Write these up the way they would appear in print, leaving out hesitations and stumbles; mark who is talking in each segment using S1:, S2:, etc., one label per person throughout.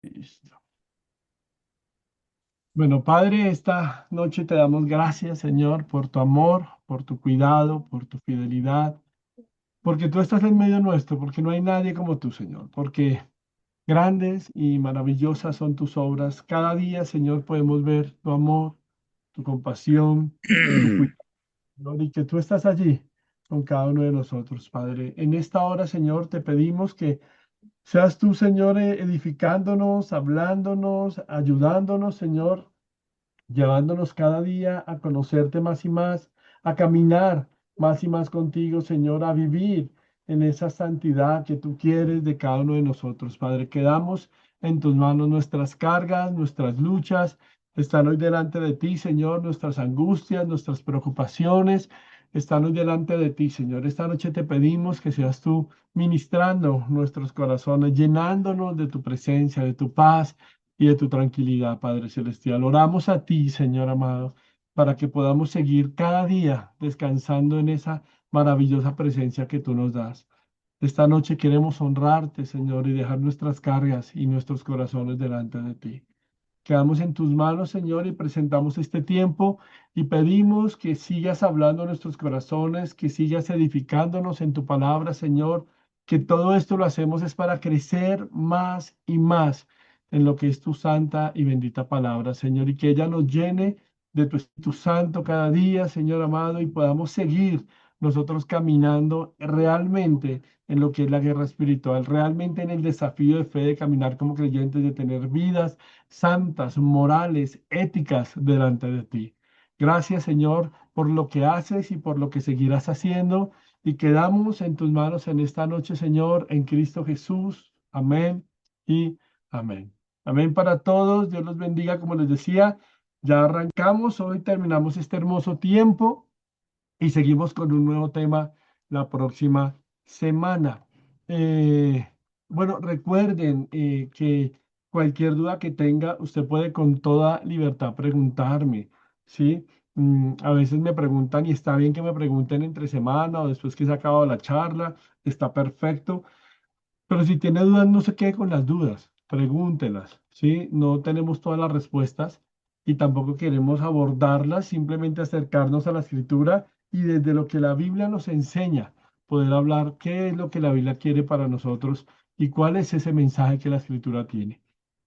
S1: Listo. Bueno, Padre, esta noche te damos gracias, Señor, por tu amor, por tu cuidado, por tu fidelidad, porque tú estás en medio nuestro, porque no hay nadie como tú, Señor, porque grandes y maravillosas son tus obras. Cada día, Señor, podemos ver tu amor, tu compasión, tu cuidado, Señor, y que tú estás allí con cada uno de nosotros, Padre. En esta hora, Señor, te pedimos que seas tú, Señor, edificándonos, hablándonos, ayudándonos, Señor, llevándonos cada día a conocerte más y más, a caminar más y más contigo, Señor, a vivir en esa santidad que tú quieres de cada uno de nosotros, Padre. Quedamos en tus manos nuestras cargas, nuestras luchas, están hoy delante de ti, Señor, nuestras angustias, nuestras preocupaciones. Están hoy delante de ti, Señor. Esta noche te pedimos que seas tú ministrando nuestros corazones, llenándonos de tu presencia, de tu paz, y de tu tranquilidad, Padre Celestial. Oramos a ti, Señor amado, para que podamos seguir cada día descansando en esa maravillosa presencia que tú nos das. Esta noche queremos honrarte, Señor, y dejar nuestras cargas y nuestros corazones delante de ti. Quedamos en tus manos, Señor, y presentamos este tiempo y pedimos que sigas hablando a nuestros corazones, que sigas edificándonos en tu palabra, Señor, que todo esto lo hacemos es para crecer más y más en lo que es tu santa y bendita palabra, Señor, y que ella nos llene de tu Espíritu Santo cada día, Señor amado, y podamos seguir nosotros caminando realmente en lo que es la guerra espiritual, realmente en el desafío de fe de caminar como creyentes, de tener vidas santas, morales, éticas delante de ti. Gracias, Señor, por lo que haces y por lo que seguirás haciendo. Y quedamos en tus manos en esta noche, Señor, en Cristo Jesús. Amén y amén. Amén para todos. Dios los bendiga, como les decía. Ya arrancamos, hoy terminamos este hermoso tiempo y seguimos con un nuevo tema la próxima semana. Eh, bueno, recuerden que cualquier duda que tenga, usted puede con toda libertad preguntarme, ¿sí? A veces me preguntan y está bien que me pregunten entre semana o después que se ha acabado la charla, está perfecto. Pero si tiene dudas, no se quede con las dudas, pregúntelas, ¿sí? No tenemos todas las respuestas y tampoco queremos abordarlas, simplemente acercarnos a la escritura y desde lo que la Biblia nos enseña, poder hablar qué es lo que la Biblia quiere para nosotros y cuál es ese mensaje que la escritura tiene.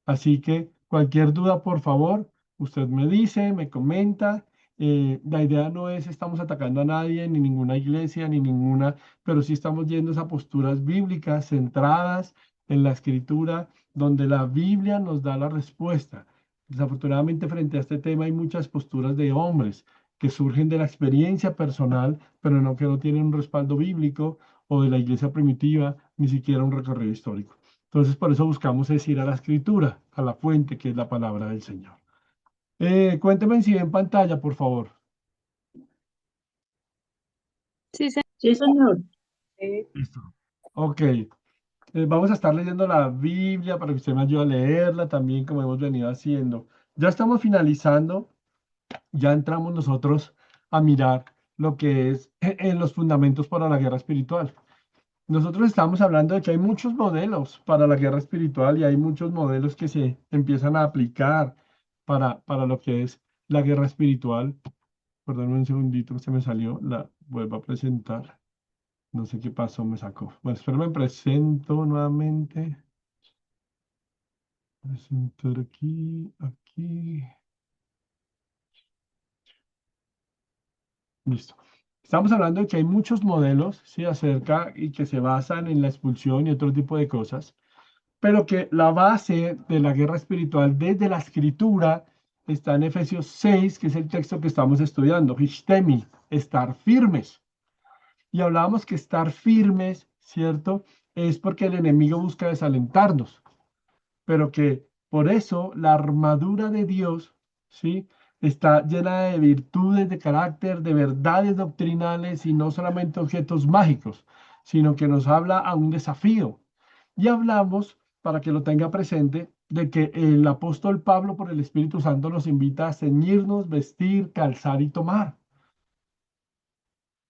S1: Así que cualquier duda, por favor, usted me dice, me comenta. La idea no es estamos atacando a nadie, ni ninguna iglesia, ni ninguna, pero sí estamos yendo a posturas bíblicas centradas en la escritura, donde la Biblia nos da la respuesta. Desafortunadamente, frente a este tema hay muchas posturas de hombres que surgen de la experiencia personal, pero no que no tienen un respaldo bíblico o de la iglesia primitiva, ni siquiera un recorrido histórico. Entonces, por eso buscamos es ir a la escritura, a la fuente que es la palabra del Señor. Cuénteme si ve en pantalla, por favor.
S2: Sí,
S3: Sí, señor.
S1: Listo. Ok. Vamos a estar leyendo la Biblia para que usted me ayude a leerla también, como hemos venido haciendo. Ya estamos finalizando, ya entramos nosotros a mirar lo que es en los fundamentos para la guerra espiritual. Nosotros estamos hablando de que hay muchos modelos para la guerra espiritual y hay muchos modelos que se empiezan a aplicar para lo que es la guerra espiritual. Perdón un segundito, se me salió, la vuelvo a presentar. No sé qué pasó, me sacó. Bueno, espero me presento nuevamente. Presentar aquí, aquí. Listo. Estamos hablando de que hay muchos modelos, ¿sí? Acerca y que se basan en la expulsión y otro tipo de cosas, pero que la base de la guerra espiritual desde la escritura está en Efesios 6, que es el texto que estamos estudiando. Histemi, estar firmes. Y hablábamos que estar firmes, ¿cierto? Es porque el enemigo busca desalentarnos, pero que por eso la armadura de Dios, ¿sí? Está llena de virtudes de carácter, de verdades doctrinales y no solamente objetos mágicos, sino que nos habla a un desafío. Y hablamos, para que lo tenga presente, de que el apóstol Pablo por el Espíritu Santo nos invita a ceñirnos, vestir, calzar y tomar.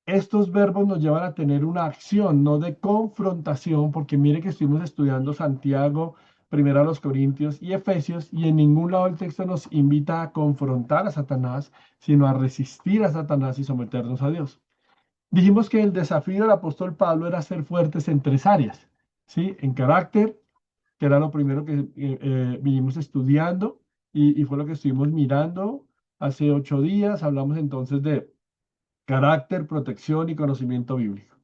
S1: Estos verbos nos llevan a tener una acción, no de confrontación, porque mire que estuvimos estudiando Santiago Primero a los Corintios y Efesios, y en ningún lado el texto nos invita a confrontar a Satanás, sino a resistir a Satanás y someternos a Dios. Dijimos que el desafío del apóstol Pablo era ser fuertes en tres áreas, ¿sí? En carácter, que era lo primero que vinimos estudiando y fue lo que estuvimos mirando hace 8 días. Hablamos entonces de carácter, protección y conocimiento bíblico.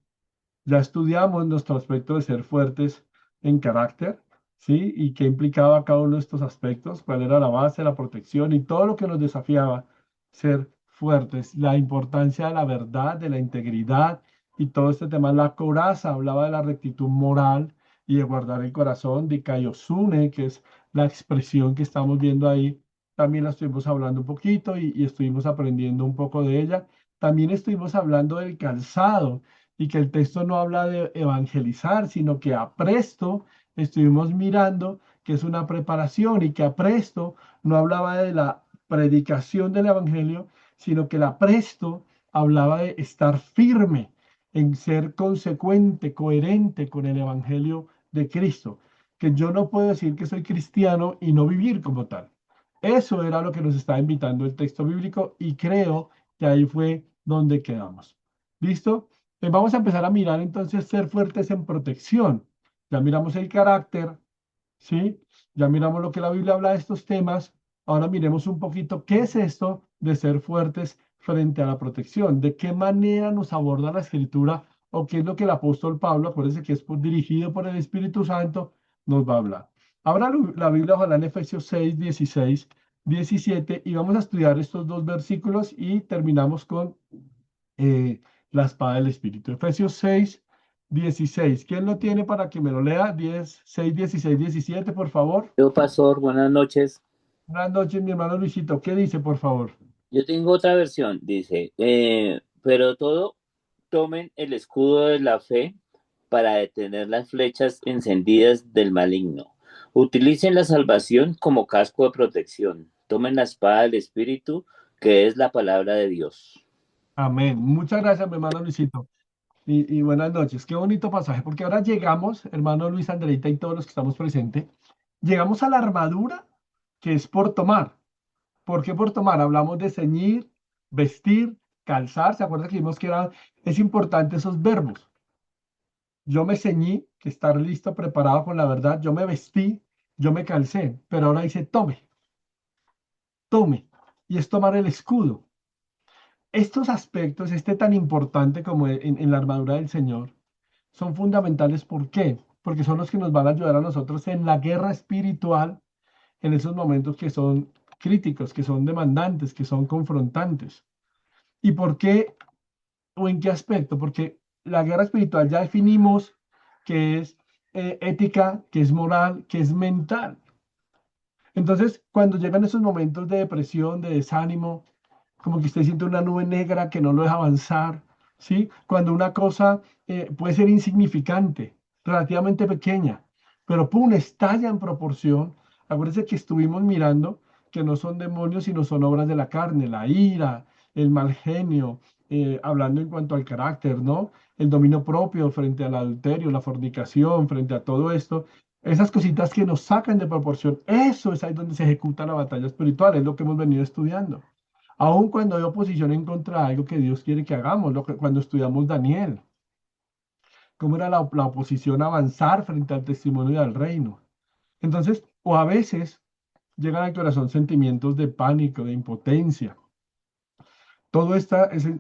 S1: Ya estudiamos nuestro aspecto de ser fuertes en carácter, ¿sí? Y qué implicaba cada uno de estos aspectos, cuál era la base, la protección y todo lo que nos desafiaba ser fuertes, la importancia de la verdad, de la integridad y todo este tema. La coraza hablaba de la rectitud moral y de guardar el corazón, de Kaiosune, que es la expresión que estamos viendo ahí. También la estuvimos hablando un poquito y estuvimos aprendiendo un poco de ella. También estuvimos hablando del calzado y que el texto no habla de evangelizar, sino que apresto estuvimos mirando que es una preparación y que apresto no hablaba de la predicación del evangelio, sino que el apresto hablaba de estar firme en ser consecuente, coherente con el evangelio de Cristo, que yo no puedo decir que soy cristiano y no vivir como tal. Eso era lo que nos estaba invitando el texto bíblico y creo que ahí fue donde quedamos. ¿Listo? Vamos a empezar a mirar entonces ser fuertes en protección. Ya miramos el carácter, ¿sí? Ya miramos lo que la Biblia habla de estos temas. Ahora miremos un poquito qué es esto de ser fuertes frente a la protección. ¿De qué manera nos aborda la Escritura o qué es lo que el apóstol Pablo, acuérdense que es dirigido por el Espíritu Santo, nos va a hablar? Abra la Biblia, ojalá en Efesios 6, 16, 17 y vamos a estudiar estos dos versículos y terminamos con eh, la espada del Espíritu. Efesios 6, 16. ¿Quién lo tiene para que me lo lea? 10, 6, 16, 17, por favor.
S2: Yo, pastor, buenas noches.
S1: Buenas noches, mi hermano Luisito. ¿Qué dice, por favor?
S2: Yo tengo otra versión, dice, pero todo tomen el escudo de la fe para detener las flechas encendidas del maligno. Utilicen la salvación como casco de protección. Tomen la espada del Espíritu, que es la palabra de Dios.
S1: Amén. Muchas gracias, mi hermano Luisito. Y buenas noches. Qué bonito pasaje, porque ahora llegamos, hermano Luis Andreita y todos los que estamos presentes, llegamos a la armadura que es por tomar. ¿Por qué por tomar? Hablamos de ceñir, vestir, calzar. ¿Se acuerda que vimos que es importante esos verbos? Yo me ceñí, que estar listo, preparado con la verdad. Yo me vestí, yo me calcé. Pero ahora dice tome, tome. Y es tomar el escudo. Estos aspectos, este tan importante como en la armadura del Señor, son fundamentales. ¿Por qué? Porque son los que nos van a ayudar a nosotros en la guerra espiritual, en esos momentos que son críticos, que son demandantes, que son confrontantes. ¿Y por qué o en qué aspecto? Porque la guerra espiritual ya definimos que es ética, que es moral, que es mental. Entonces, cuando llegan esos momentos de depresión, de desánimo, como que usted siente una nube negra que no lo deja avanzar, ¿sí? Cuando una cosa puede ser insignificante, relativamente pequeña, pero pum, estalla en proporción. Acuérdense que estuvimos mirando que no son demonios, sino son obras de la carne, la ira, el mal genio, hablando en cuanto al carácter, ¿no? El dominio propio frente al adulterio, la fornicación, frente a todo esto. Esas cositas que nos sacan de proporción, eso es ahí donde se ejecuta la batalla espiritual, es lo que hemos venido estudiando. Aun cuando hay oposición en contra de algo que Dios quiere que hagamos, cuando estudiamos Daniel, cómo era la oposición a avanzar frente al testimonio del reino. Entonces, o a veces llegan al corazón sentimientos de pánico, de impotencia. Todas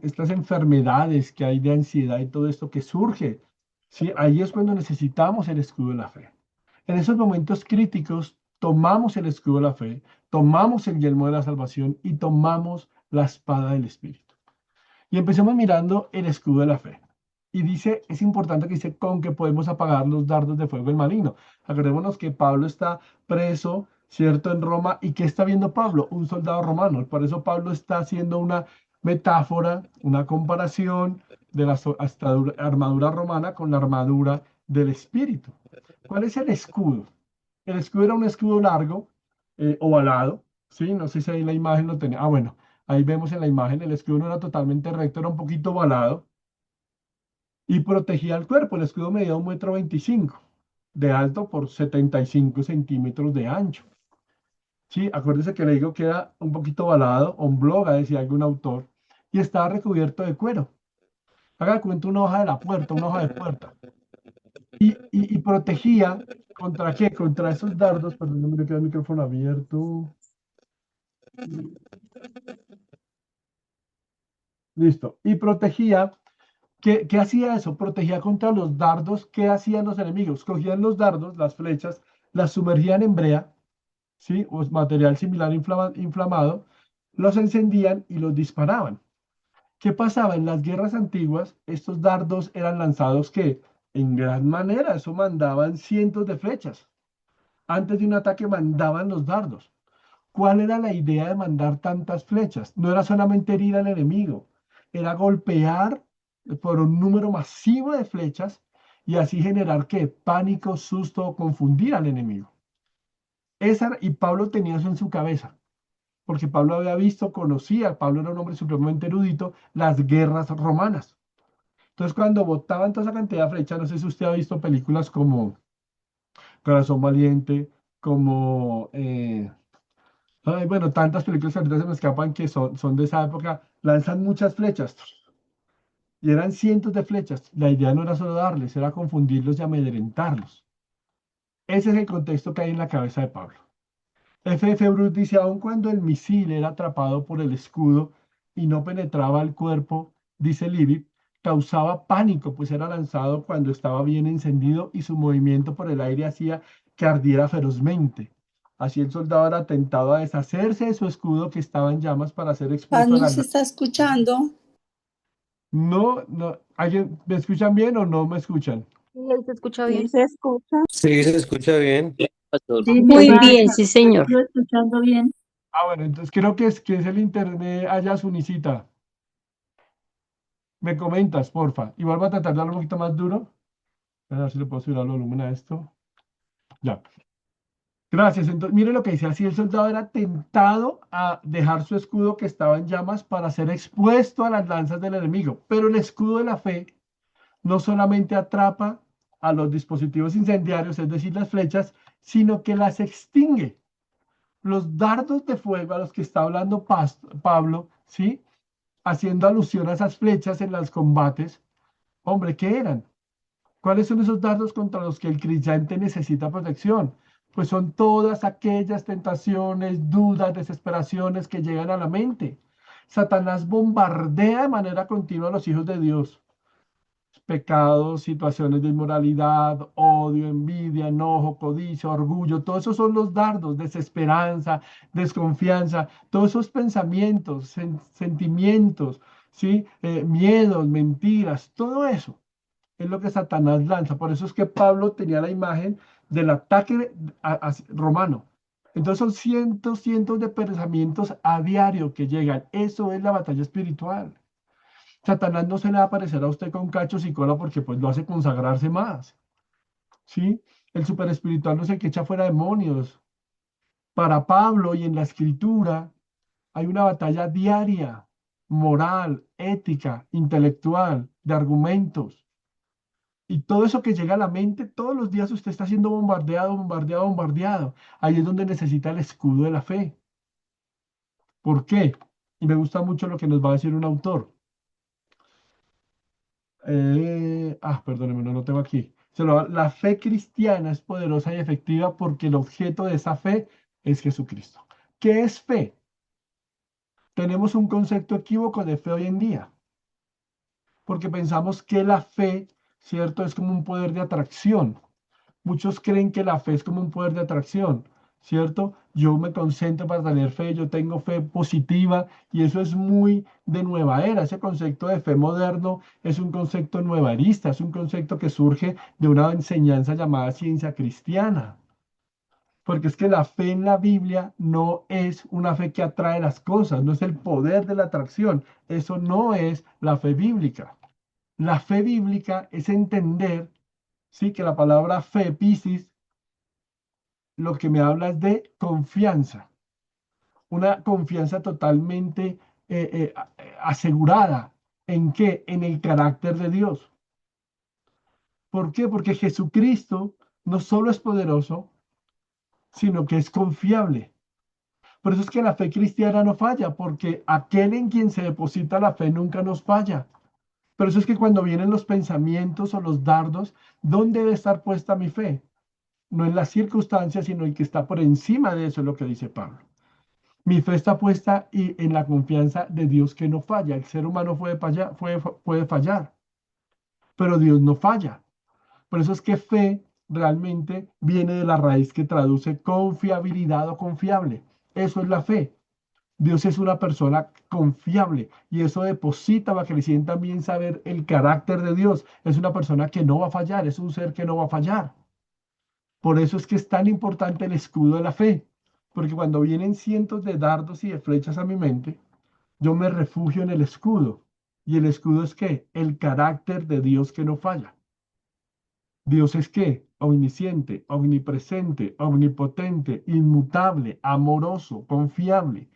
S1: estas enfermedades que hay de ansiedad y todo esto que surge, ¿sí? Ahí es cuando necesitamos el escudo de la fe. En esos momentos críticos, tomamos el escudo de la fe, tomamos el yelmo de la salvación y tomamos la espada del Espíritu. Y empecemos mirando el escudo de la fe. Y dice, es importante que dice, con que podemos apagar los dardos de fuego del maligno. Acordémonos que Pablo está preso, ¿cierto?, en Roma. ¿Y qué está viendo Pablo? Un soldado romano. Por eso Pablo está haciendo una metáfora, una comparación de la armadura romana con la armadura del Espíritu. ¿Cuál es el escudo? El escudo era un escudo largo, ovalado, ¿sí? No sé si ahí la imagen lo tenía. Ah, bueno, ahí vemos en la imagen, el escudo no era totalmente recto, era un poquito ovalado y protegía el cuerpo. El escudo medía 1,25 m. de alto por 75 centímetros de ancho. Sí, acuérdese que le digo que era un poquito ovalado, oblonga, decía algún autor, y estaba recubierto de cuero. Haga de cuenta una hoja de la puerta, una hoja de puerta. Y protegía, ¿contra qué? Contra esos dardos, perdón, no me queda el micrófono abierto. Listo. Y protegía, ¿qué hacía eso? Protegía contra los dardos. ¿Qué hacían los enemigos? Cogían los dardos, las flechas, las sumergían en brea, ¿sí? O material similar inflamado, los encendían y los disparaban. ¿Qué pasaba? En las guerras antiguas, estos dardos eran lanzados que, en gran manera, eso mandaban cientos de flechas. Antes de un ataque mandaban los dardos. ¿Cuál era la idea de mandar tantas flechas? No era solamente herir al enemigo, era golpear por un número masivo de flechas y así generar ¿qué? Pánico, susto o confundir al enemigo. Y Pablo tenía eso en su cabeza, porque Pablo había visto, conocía, Pablo era un hombre supremamente erudito, las guerras romanas. Entonces, cuando botaban toda esa cantidad de flechas, no sé si usted ha visto películas como Corazón Valiente, como ay, bueno, tantas películas que ahorita se me escapan que son de esa época, lanzan muchas flechas y eran cientos de flechas. La idea no era solo darles, era confundirlos y amedrentarlos. Ese es el contexto que hay en la cabeza de Pablo. F. Bruce dice, aun cuando el misil era atrapado por el escudo y no penetraba el cuerpo, dice Livy, causaba pánico, pues era lanzado cuando estaba bien encendido y su movimiento por el aire hacía que ardiera ferozmente. Así el soldado era tentado a deshacerse de su escudo que estaba en llamas para ser
S3: Paz
S1: expuesto a
S3: no
S1: la
S3: se está escuchando.
S1: No, no, ¿alguien me escuchan bien o no me escuchan?
S4: Sí, ahí se escucha
S5: Sí,
S4: bien.
S5: se escucha.
S6: Sí, se escucha bien.
S2: Bien, pastor.
S5: Sí, mi
S4: Muy
S5: hermana,
S4: bien, sí, señor.
S5: estoy escuchando bien.
S1: Ah, bueno, entonces creo que es el internet allá, Sunicita. Me comentas, porfa. Y vuelvo a tratar de darle un poquito más duro. A ver si le puedo subir el volumen a esto. Ya. Gracias. Entonces, mire lo que dice. Así el soldado era tentado a dejar su escudo que estaba en llamas para ser expuesto a las lanzas del enemigo. Pero el escudo de la fe no solamente atrapa a los dispositivos incendiarios, es decir, las flechas, sino que las extingue. Los dardos de fuego a los que está hablando Pablo, ¿sí? Haciendo alusión a esas flechas en los combates. Hombre, ¿qué eran? ¿Cuáles son esos dardos contra los que el creyente necesita protección? Pues son todas aquellas tentaciones, dudas, desesperaciones que llegan a la mente. Satanás bombardea de manera continua a los hijos de Dios. Pecados, situaciones de inmoralidad, odio, envidia, enojo, codicia, orgullo, todos esos son los dardos, desesperanza, desconfianza, todos esos pensamientos, sentimientos, ¿sí? Miedos, mentiras, todo eso es lo que Satanás lanza. Por eso es que Pablo tenía la imagen del ataque romano. Entonces son cientos, cientos de pensamientos a diario que llegan. Eso es la batalla espiritual. Satanás no se le va a aparecer a usted con cachos y cola porque pues lo hace consagrarse más. ¿Sí? El super espiritual no es el que echa fuera demonios. Para Pablo y en la escritura hay una batalla diaria, moral, ética, intelectual, de argumentos. Y todo eso que llega a la mente, todos los días usted está siendo bombardeado, bombardeado, bombardeado. Ahí es donde necesita el escudo de la fe. ¿Por qué? Y me gusta mucho lo que nos va a decir un autor. Perdóneme, no lo tengo aquí. La fe cristiana es poderosa y efectiva porque el objeto de esa fe es Jesucristo. ¿Qué es fe? Tenemos un concepto equívoco de fe hoy en día, porque pensamos que la fe, ¿cierto? Es como un poder de atracción. Muchos creen que la fe es como un poder de atracción, ¿cierto? Yo me concentro para tener fe, yo tengo fe positiva y eso es muy de nueva era. Ese concepto de fe moderno es un concepto nuevarista, es un concepto que surge de una enseñanza llamada ciencia cristiana. Porque es que la fe en la Biblia no es una fe que atrae las cosas, no es el poder de la atracción. Eso no es la fe bíblica. La fe bíblica es entender, sí, que la palabra fe, piscis, lo que me habla es de confianza, una confianza totalmente asegurada. ¿En qué? En el carácter de Dios. ¿Por qué? Porque Jesucristo no solo es poderoso, sino que es confiable. Por eso es que la fe cristiana no falla, porque aquel en quien se deposita la fe nunca nos falla. Por eso es que cuando vienen los pensamientos o los dardos, ¿dónde debe estar puesta mi fe? No en las circunstancias, sino en que está por encima de eso, es lo que dice Pablo. Mi fe está puesta y en la confianza de Dios que no falla. El ser humano puede fallar, pero Dios no falla. Por eso es que fe realmente viene de la raíz que traduce confiabilidad o confiable. Eso es la fe. Dios es una persona confiable y eso deposita para que le sientan bien saber el carácter de Dios. Es una persona que no va a fallar, es un ser que no va a fallar. Por eso es que es tan importante el escudo de la fe, porque cuando vienen cientos de dardos y de flechas a mi mente, yo me refugio en el escudo. ¿Y el escudo es qué? El carácter de Dios que no falla. Dios es qué? Omnisciente, omnipresente, omnipotente, inmutable, amoroso, confiable.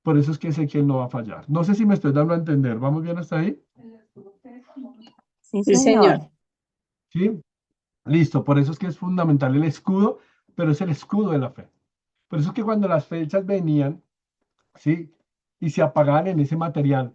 S1: Por eso es que sé que Él no va a fallar. No sé si me estoy dando a entender. ¿Vamos bien hasta ahí?
S3: Sí,
S4: Sí, señor.
S3: señor.
S1: Sí. Listo. Por eso es que es fundamental el escudo, pero es el escudo de la fe. Por eso es que cuando las flechas venían, ¿sí? Y se apagaban en ese material,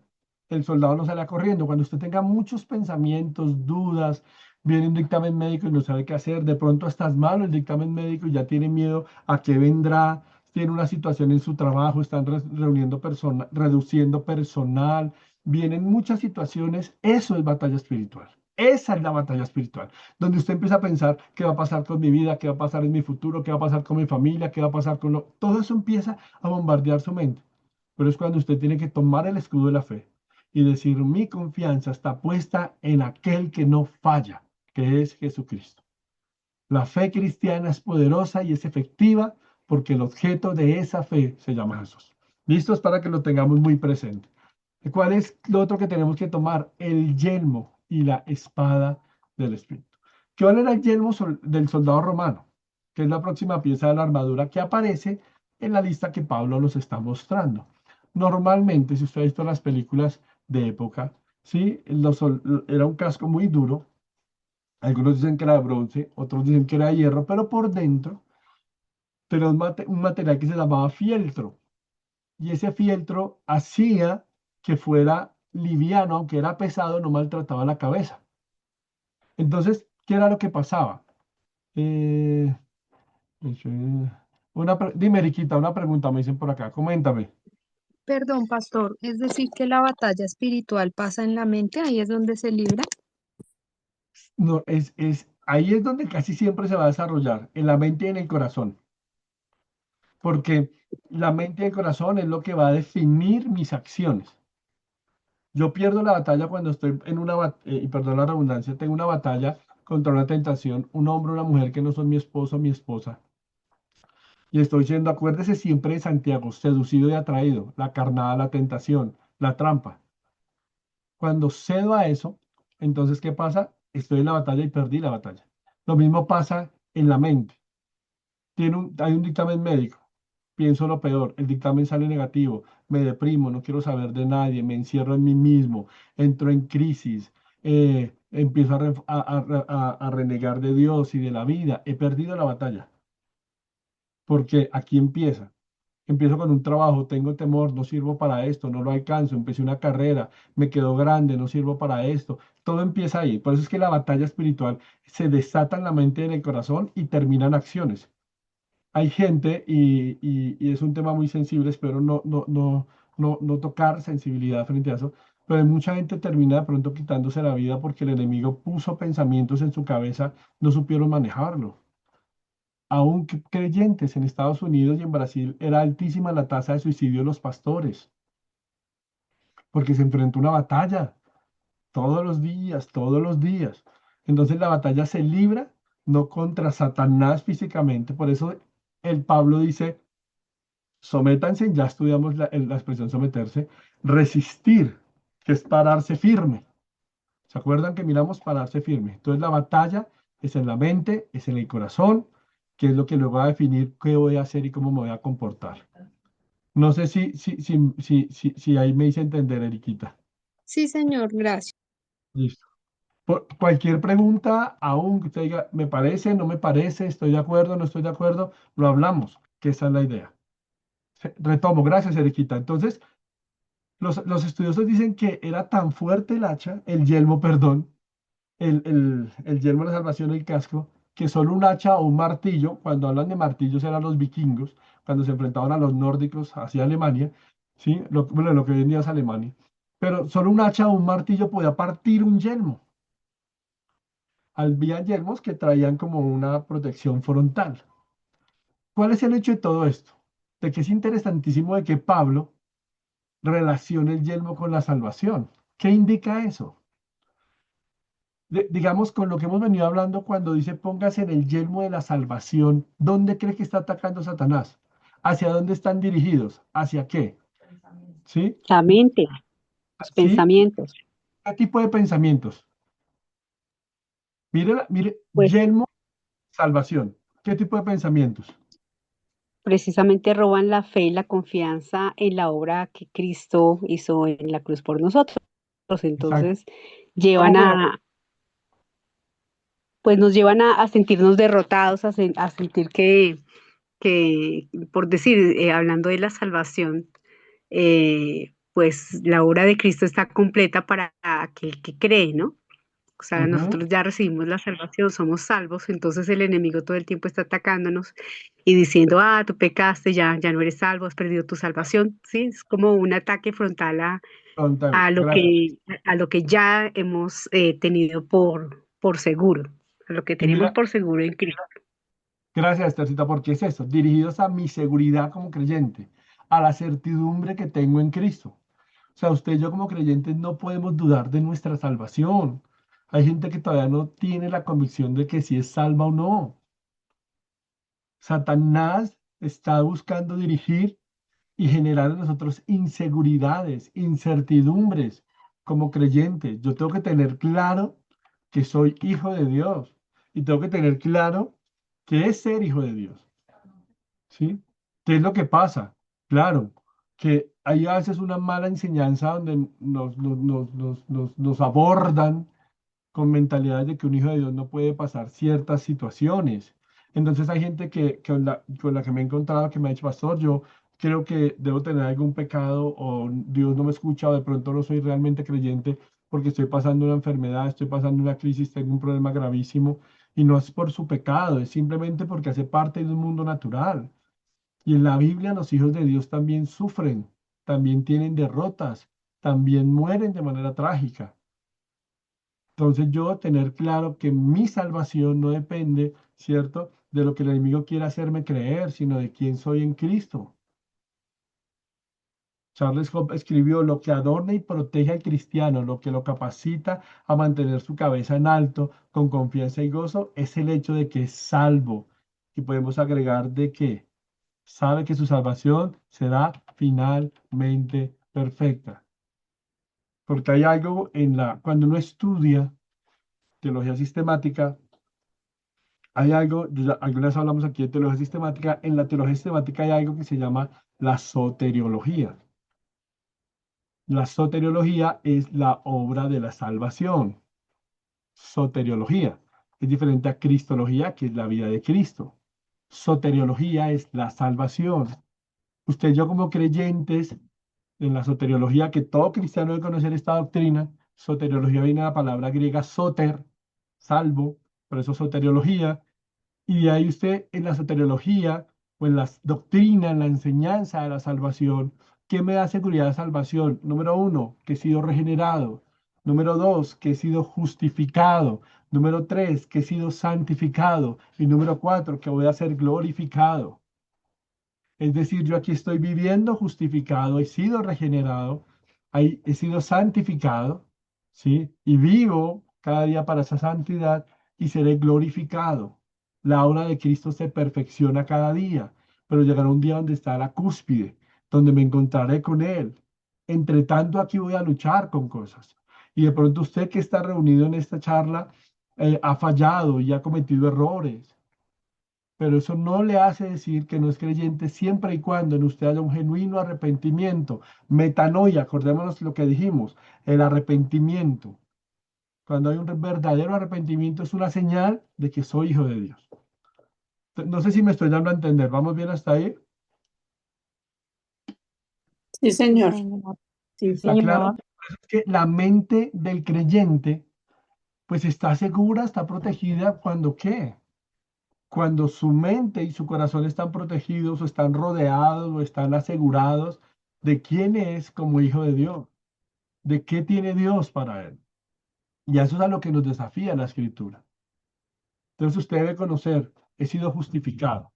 S1: el soldado no salía corriendo. Cuando usted tenga muchos pensamientos, dudas, viene un dictamen médico y no sabe qué hacer, de pronto estás malo el dictamen médico y ya tiene miedo a qué vendrá, tiene una situación en su trabajo, están reuniendo personal, reduciendo personal, vienen muchas situaciones, eso es batalla espiritual. Esa es la batalla espiritual, donde usted empieza a pensar qué va a pasar con mi vida, qué va a pasar en mi futuro, qué va a pasar con mi familia, qué va a pasar con lo... Todo eso empieza a bombardear su mente. Pero es cuando usted tiene que tomar el escudo de la fe y decir, mi confianza está puesta en aquel que no falla, que es Jesucristo. La fe cristiana es poderosa y es efectiva porque el objeto de esa fe se llama Jesús. ¿Listos? Para que lo tengamos muy presente. ¿Cuál es lo otro que tenemos que tomar? El yelmo y la espada del Espíritu. ¿Cuál era el yelmo del soldado romano? Que es la próxima pieza de la armadura que aparece en la lista que Pablo nos está mostrando. Normalmente, si usted ha visto las películas de época, ¿sí? Era un casco muy duro. Algunos dicen que era de bronce, otros dicen que era de hierro, pero por dentro tenía un material que se llamaba fieltro. Y ese fieltro hacía que fuera liviano, aunque era pesado, no maltrataba la cabeza. Entonces, ¿qué era lo que pasaba? Eh, dime, Eriquita, una pregunta me dicen por acá, coméntame.
S4: Perdón, pastor, es decir, que la batalla espiritual pasa en la mente, ahí es donde se libra.
S1: No, ahí es donde casi siempre se va a desarrollar, en la mente y en el corazón, porque la mente y el corazón es lo que va a definir mis acciones. Yo pierdo la batalla cuando estoy en y perdón la redundancia, tengo una batalla contra una tentación, un hombre o una mujer que no son mi esposo o mi esposa. Y estoy diciendo, acuérdese siempre de Santiago, seducido y atraído, la carnada, la tentación, la trampa. Cuando cedo a eso, entonces, ¿qué pasa? Estoy en la batalla y perdí la batalla. Lo mismo pasa en la mente. Hay un dictamen médico, pienso lo peor, el dictamen sale negativo, me deprimo, no quiero saber de nadie, me encierro en mí mismo, entro en crisis, empiezo a renegar de Dios y de la vida, he perdido la batalla, porque aquí empieza. Empiezo con un trabajo, tengo temor, no sirvo para esto, no lo alcanzo, empecé una carrera, me quedo grande, no sirvo para esto. Todo empieza ahí. Por eso es que la batalla espiritual se desata en la mente y en el corazón y termina en acciones. Hay gente, y es un tema muy sensible, espero no tocar sensibilidad frente a eso, pero hay mucha gente termina de pronto quitándose la vida porque el enemigo puso pensamientos en su cabeza, no supieron manejarlo. Aún creyentes en Estados Unidos y en Brasil era altísima la tasa de suicidio de los pastores, porque se enfrentó a una batalla todos los días, todos los días. Entonces la batalla se libra no contra Satanás físicamente, por eso el Pablo dice, sométanse, ya estudiamos la expresión someterse, resistir, que es pararse firme. ¿Se acuerdan que miramos pararse firme? Entonces la batalla es en la mente, es en el corazón, que es lo que luego va a definir qué voy a hacer y cómo me voy a comportar. No sé si ahí me hice entender, Eriquita.
S4: Sí, señor, gracias.
S1: Listo. Cualquier pregunta, aún que usted diga, me parece, no me parece, estoy de acuerdo, no estoy de acuerdo, lo hablamos, que esa es la idea. Retomo, gracias, Eriquita. Entonces, los estudiosos dicen que era tan fuerte el hacha, el yelmo, perdón, el yelmo de la salvación, el casco, que solo un hacha o un martillo, cuando hablan de martillos eran los vikingos, cuando se enfrentaban a los nórdicos hacia Alemania, ¿sí? Bueno, lo que hoy en día es Alemania. Pero solo un hacha o un martillo podía partir un yelmo. Había yelmos que traían como una protección frontal. ¿Cuál es el hecho de todo esto? De que es interesantísimo de que Pablo relacione el yelmo con la salvación. ¿Qué indica eso? Digamos, con lo que hemos venido hablando cuando dice póngase en el yelmo de la salvación, ¿dónde cree que está atacando Satanás? ¿Hacia dónde están dirigidos? ¿Hacia qué? ¿Sí?
S3: La mente, los
S1: ¿Sí?
S3: pensamientos.
S1: ¿Qué tipo de pensamientos? Mire, mire,
S3: Pues
S1: yelmo, salvación. ¿Qué tipo de pensamientos?
S3: precisamente roban la fe y la confianza en la obra que Cristo hizo en la cruz por nosotros.
S1: Exacto.
S3: Entonces,
S1: ¿Cómo
S3: llevan
S1: podemos?
S3: pues nos llevan a sentirnos derrotados, a sentir por decir, hablando de la salvación, pues la obra de Cristo está completa para aquel que cree, ¿no? O sea,
S1: Ujú.
S3: nosotros ya recibimos la salvación, somos salvos, entonces el enemigo todo el tiempo está atacándonos y diciendo, ah, tú pecaste, ya no eres salvo, has perdido tu salvación, ¿sí? Es como un ataque frontal
S1: Contame.
S3: a lo
S1: Gracias.
S3: a lo que ya hemos tenido por seguro, a lo que
S1: Y
S3: tenemos
S1: mira,
S3: por seguro en Cristo.
S1: gracias, Estercita, porque es eso, dirigidos a mi seguridad como creyente, a la certidumbre que tengo en Cristo. O sea, usted y yo como creyentes no podemos dudar de nuestra salvación. Hay gente que todavía no tiene la convicción de que si es salva o no. Satanás está buscando dirigir y generar en nosotros inseguridades, incertidumbres como creyentes. Yo tengo que tener claro que soy hijo de Dios y tengo que tener claro que es ser hijo de Dios. ¿Sí? ¿Qué es lo que pasa? Claro, que hay a veces una mala enseñanza donde nos abordan con mentalidades de que un hijo de Dios no puede pasar ciertas situaciones. Entonces hay gente con la que me he encontrado que me ha dicho, pastor, yo creo que debo tener algún pecado o Dios no me escucha o de pronto no soy realmente creyente porque estoy pasando una enfermedad, estoy pasando una crisis, tengo un problema gravísimo y no es por su pecado, es simplemente porque hace parte de un mundo natural. Y en la Biblia los hijos de Dios también sufren, también tienen derrotas, también mueren de manera trágica. Entonces yo tener claro que mi salvación no depende, ¿cierto?, de lo que el enemigo quiera hacerme creer, sino de quién soy en Cristo. Charles Hope escribió, lo que adorna y protege al cristiano, lo que lo capacita a mantener su cabeza en alto, con confianza y gozo, es el hecho de que es salvo. Y podemos agregar de que sabe que su salvación será finalmente perfecta. Porque hay algo cuando uno estudia teología sistemática, hay algo, algunas vez hablamos aquí de teología sistemática, en la teología sistemática hay algo que se llama la soteriología. La soteriología es la obra de la salvación. Soteriología es diferente a cristología, que es la vida de Cristo. Soteriología es la salvación. Usted y yo como creyentes en la soteriología, que todo cristiano debe conocer esta doctrina, soteriología viene de la palabra griega soter, salvo, por eso soteriología. Y de ahí usted en la soteriología o en la doctrina, en la enseñanza de la salvación, ¿qué me da seguridad de salvación? Número uno, que he sido regenerado. Número dos, que he sido justificado. Número tres, que he sido santificado. Y número cuatro, que voy a ser glorificado. Es decir, yo aquí estoy viviendo justificado, he sido regenerado, he sido santificado, ¿sí? Y vivo cada día para esa santidad y seré glorificado. La obra de Cristo se perfecciona cada día, pero llegará un día donde está la cúspide, donde me encontraré con Él. Entre tanto, aquí voy a luchar con cosas. Y de pronto usted que está reunido en esta charla ha fallado y ha cometido errores, pero eso no le hace decir que no es creyente siempre y cuando en usted haya un genuino arrepentimiento, metanoia, acordémonos lo que dijimos, el arrepentimiento. Cuando hay un verdadero arrepentimiento es una señal de que soy hijo de Dios. No sé si me estoy dando a entender. ¿Vamos bien hasta ahí?
S5: Sí,
S4: Sí,
S5: señor.
S4: señor. Sí,
S1: ¿Está claro?
S4: señor.
S1: Es que la mente del creyente pues está segura, está protegida cuando ¿qué? Cuando su mente y su corazón están protegidos o están rodeados o están asegurados de quién es como hijo de Dios, de qué tiene Dios para él. Y eso es a lo que nos desafía la escritura. Entonces usted debe conocer, he sido justificado,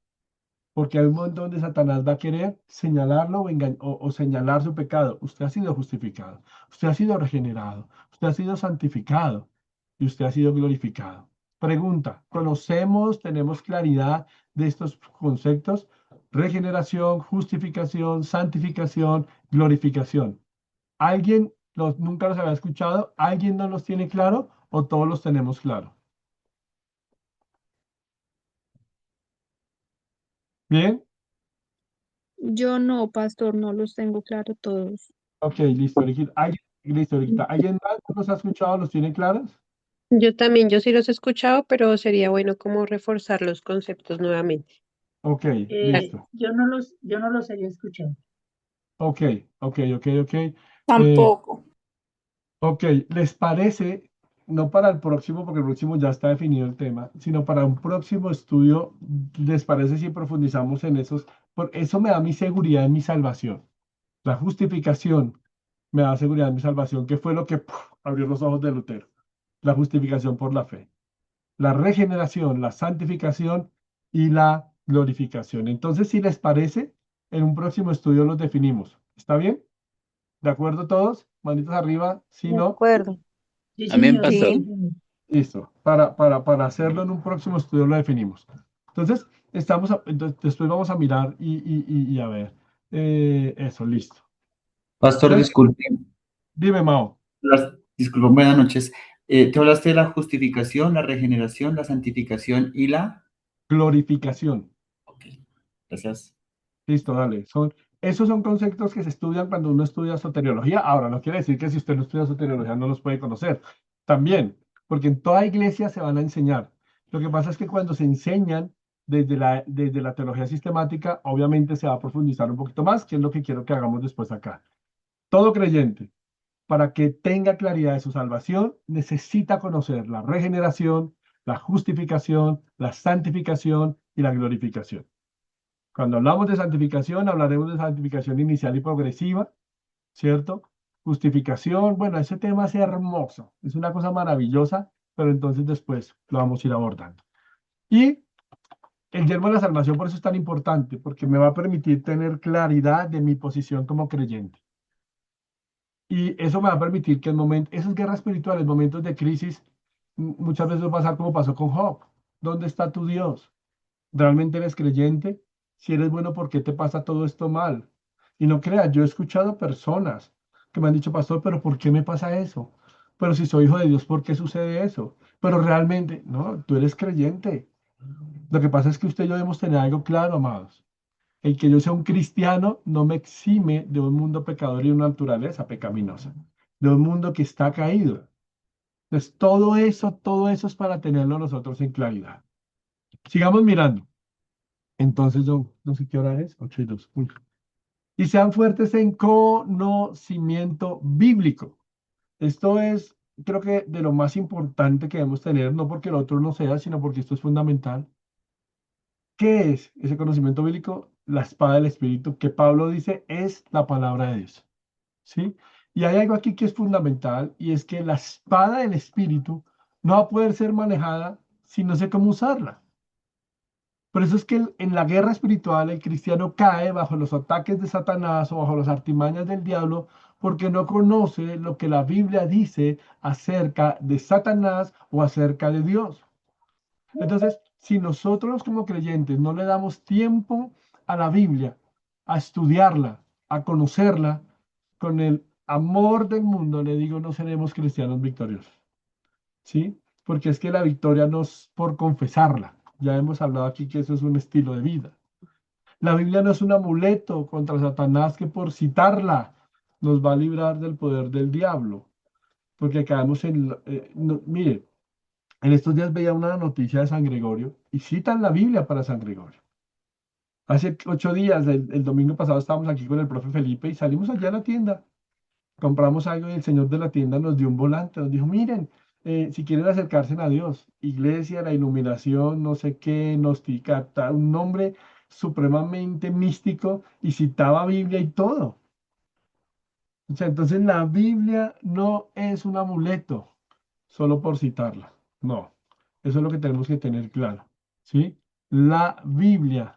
S1: porque hay un momento donde Satanás va a querer señalarlo o señalar su pecado. Usted ha sido justificado, usted ha sido regenerado, usted ha sido santificado y usted ha sido glorificado. Pregunta, ¿conocemos, tenemos claridad de estos conceptos? Regeneración, justificación, santificación, glorificación. ¿Alguien nunca los había escuchado? ¿Alguien no los tiene claro o todos los tenemos claro? Bien,
S4: Yo no, pastor, no los tengo claro todos.
S1: ok, listo. Listo, ahorita. ¿Alguien más no los ha escuchado? ¿Los tiene claros?
S6: Yo también, yo sí los he escuchado, pero sería bueno como reforzar los conceptos nuevamente.
S1: Ok, listo.
S5: Yo no los había escuchado.
S1: Ok, ok, ok, ok. Eh,
S5: Tampoco.
S1: ok, ¿les parece, no para el próximo, porque el próximo ya está definido el tema, sino para un próximo estudio, ¿les parece si profundizamos en esos? Porque eso me da mi seguridad en mi salvación. La justificación me da seguridad en mi salvación, que fue lo que abrió los ojos de Lutero. La justificación por la fe. La regeneración, la santificación y la glorificación. Entonces, si les parece, en un próximo estudio los definimos. ¿Está bien? ¿De acuerdo todos? Manitos arriba, si
S6: De
S1: no,
S6: acuerdo.
S5: Sí,
S2: Amén,
S5: señor.
S2: pastor.
S6: Sí.
S1: listo. Para hacerlo en un próximo estudio lo definimos. Entonces, entonces después vamos a mirar y a ver. Eso, listo.
S7: Pastor,
S1: Entonces,
S7: disculpe,
S1: dime, Mao.
S7: disculpe, buenas noches. Te hablaste de la justificación, la regeneración, la santificación y la...
S1: Glorificación.
S7: Ok, gracias.
S1: Listo, dale. Esos son conceptos que se estudian cuando uno estudia soteriología. Ahora, no quiere decir que si usted no estudia soteriología no los puede conocer. También, porque en toda iglesia se van a enseñar. Lo que pasa es que cuando se enseñan desde la teología sistemática, obviamente se va a profundizar un poquito más, que es lo que quiero que hagamos después acá. Todo creyente, para que tenga claridad de su salvación, necesita conocer la regeneración, la justificación, la santificación y la glorificación. Cuando hablamos de santificación, hablaremos de santificación inicial y progresiva, ¿cierto? Justificación, bueno, ese tema es hermoso, es una cosa maravillosa, pero entonces después lo vamos a ir abordando. Y el yermo de la salvación por eso es tan importante, porque me va a permitir tener claridad de mi posición como creyente. Y eso me va a permitir que en momentos, esas guerras espirituales, momentos de crisis, muchas veces va a pasar como pasó con Job. ¿Dónde está tu Dios? ¿Realmente eres creyente? Si eres bueno, ¿por qué te pasa todo esto mal? Y no creas, yo he escuchado personas que me han dicho, pastor, pero ¿por qué me pasa eso? Pero si soy hijo de Dios, ¿por qué sucede eso? Pero realmente, no, tú eres creyente. Lo que pasa es que usted y yo debemos tener algo claro, amados. El que yo sea un cristiano no me exime de un mundo pecador y una naturaleza pecaminosa, de un mundo que está caído. Entonces, todo eso es para tenerlo nosotros en claridad. Sigamos mirando. Entonces, yo no sé qué hora es, 8:02. Uy. Y sean fuertes en conocimiento bíblico. Esto es, creo que de lo más importante que debemos tener, no porque el otro no sea, sino porque esto es fundamental. ¿Qué es ese conocimiento bíblico? La espada del Espíritu, que Pablo dice es la palabra de Dios. ¿Sí? Y hay algo aquí que es fundamental, y es que la espada del Espíritu no va a poder ser manejada si no sé cómo usarla. Por eso es que en la guerra espiritual el cristiano cae bajo los ataques de Satanás o bajo las artimañas del diablo porque no conoce lo que la Biblia dice acerca de Satanás o acerca de Dios. Entonces, si nosotros como creyentes no le damos tiempo a la Biblia, a estudiarla, a conocerla, con el amor del mundo, le digo, no seremos cristianos victoriosos. ¿Sí? Porque es que la victoria no es por confesarla. Ya hemos hablado aquí que eso es un estilo de vida. La Biblia no es un amuleto contra Satanás que por citarla nos va a librar del poder del diablo. porque caemos mire, en estos días veía una noticia de San Gregorio y citan la Biblia para San Gregorio. Hace 8 días, el domingo pasado, estábamos aquí con el profe Felipe y salimos allá a la tienda. Compramos algo y el señor de la tienda nos dio un volante, nos dijo, miren, si quieren acercarse a Dios, Iglesia, la Iluminación, no sé qué, Gnostica, un nombre supremamente místico y citaba Biblia y todo. O sea, entonces la Biblia no es un amuleto solo por citarla. No, eso es lo que tenemos que tener claro, ¿sí? La Biblia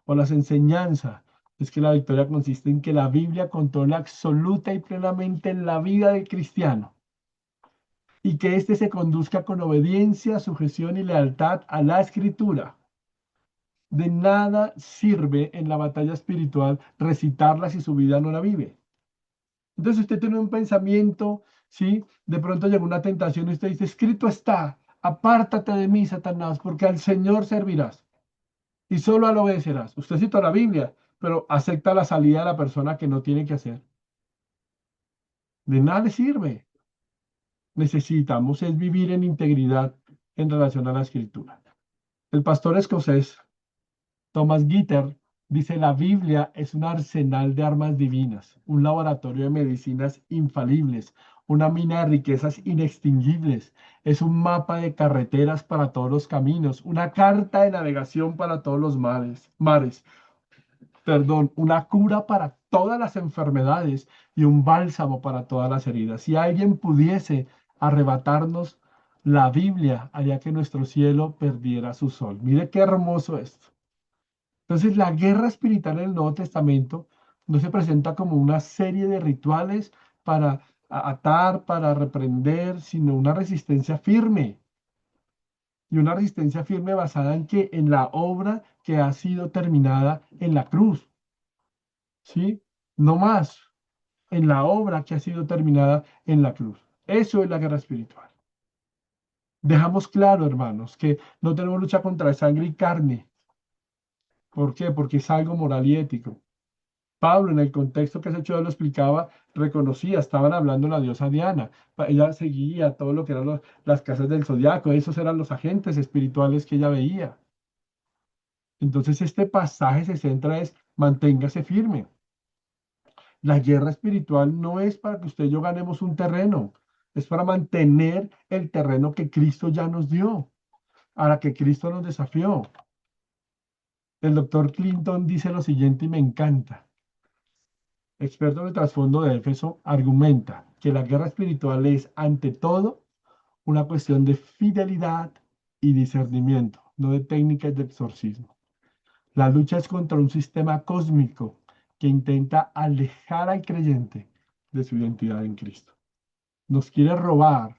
S1: o las enseñanzas es que la victoria consiste en que la Biblia controla absoluta y plenamente la vida del cristiano y que éste se conduzca con obediencia, sujeción y lealtad a la Escritura. De nada sirve en la batalla espiritual recitarla si su vida no la vive. Entonces usted tiene un pensamiento, ¿sí? De pronto llega una tentación y usted dice, escrito está, apártate de mí, Satanás, porque al Señor servirás y solo al obedecerás. Usted cita la Biblia, pero acepta la salida de la persona que no tiene que hacer. De nada le sirve. Necesitamos es vivir en integridad en relación a la escritura. El pastor escocés Thomas Gitter dice, la Biblia es un arsenal de armas divinas, un laboratorio de medicinas infalibles, una mina de riquezas inextinguibles, es un mapa de carreteras para todos los caminos, una carta de navegación para todos los mares, una cura para todas las enfermedades y un bálsamo para todas las heridas. Si alguien pudiese arrebatarnos la Biblia, haría que nuestro cielo perdiera su sol. Mire qué hermoso esto. Entonces, la guerra espiritual en el Nuevo Testamento no se presenta como una serie de rituales para atar, para reprender, sino una resistencia firme. Y una resistencia firme basada en que en la obra que ha sido terminada en la cruz. ¿Sí? No más. En la obra que ha sido terminada en la cruz. Eso es la guerra espiritual. Dejamos claro, hermanos, que no tenemos lucha contra sangre y carne. ¿Por qué? Porque es algo moral y ético. Pablo, en el contexto que ese hecho lo explicaba, reconocía, estaban hablando de la diosa Diana. Ella seguía todo lo que eran las casas del zodiaco, esos eran los agentes espirituales que ella veía. Entonces, este pasaje se centra es, manténgase firme. La guerra espiritual no es para que usted y yo ganemos un terreno, es para mantener el terreno que Cristo ya nos dio, a la que Cristo nos desafió. El doctor Clinton dice lo siguiente y me encanta. Experto en el trasfondo de Éfeso, argumenta que la guerra espiritual es, ante todo, una cuestión de fidelidad y discernimiento, no de técnicas de exorcismo. La lucha es contra un sistema cósmico que intenta alejar al creyente de su identidad en Cristo. Nos quiere robar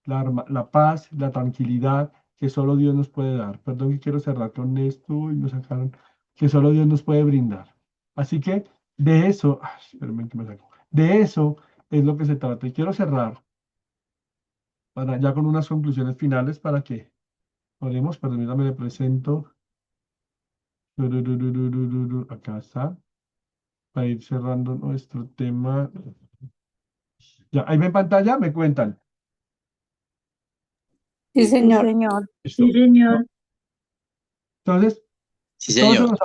S1: la paz, la tranquilidad que solo Dios nos puede dar. Perdón que quiero cerrar con esto y nos sacaron, que solo Dios nos puede brindar. Así que de eso, espérenme que me saco. De eso es lo que se trata. Y quiero cerrar ya con unas conclusiones finales para que oremos. Permítame, le presento. Acá está. Para ir cerrando nuestro tema. Ya, ahí ven pantalla, me cuentan.
S5: Sí,
S4: Sí,
S5: señor.
S4: señor.
S1: Listo.
S5: Sí, señor.
S1: Entonces,
S8: Sí,
S1: todo eso
S8: señor.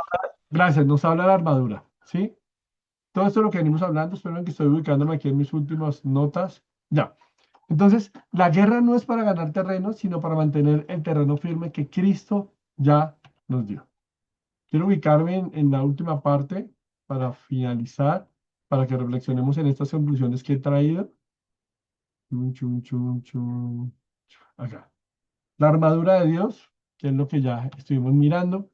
S1: gracias, nos habla la armadura, ¿sí? Todo esto es lo que venimos hablando, espero que estoy ubicándome aquí en mis últimas notas. Ya. Entonces, la guerra no es para ganar terreno, sino para mantener el terreno firme que Cristo ya nos dio. Quiero ubicarme en la última parte para finalizar, para que reflexionemos en estas conclusiones que he traído. Acá. La armadura de Dios, que es lo que ya estuvimos mirando.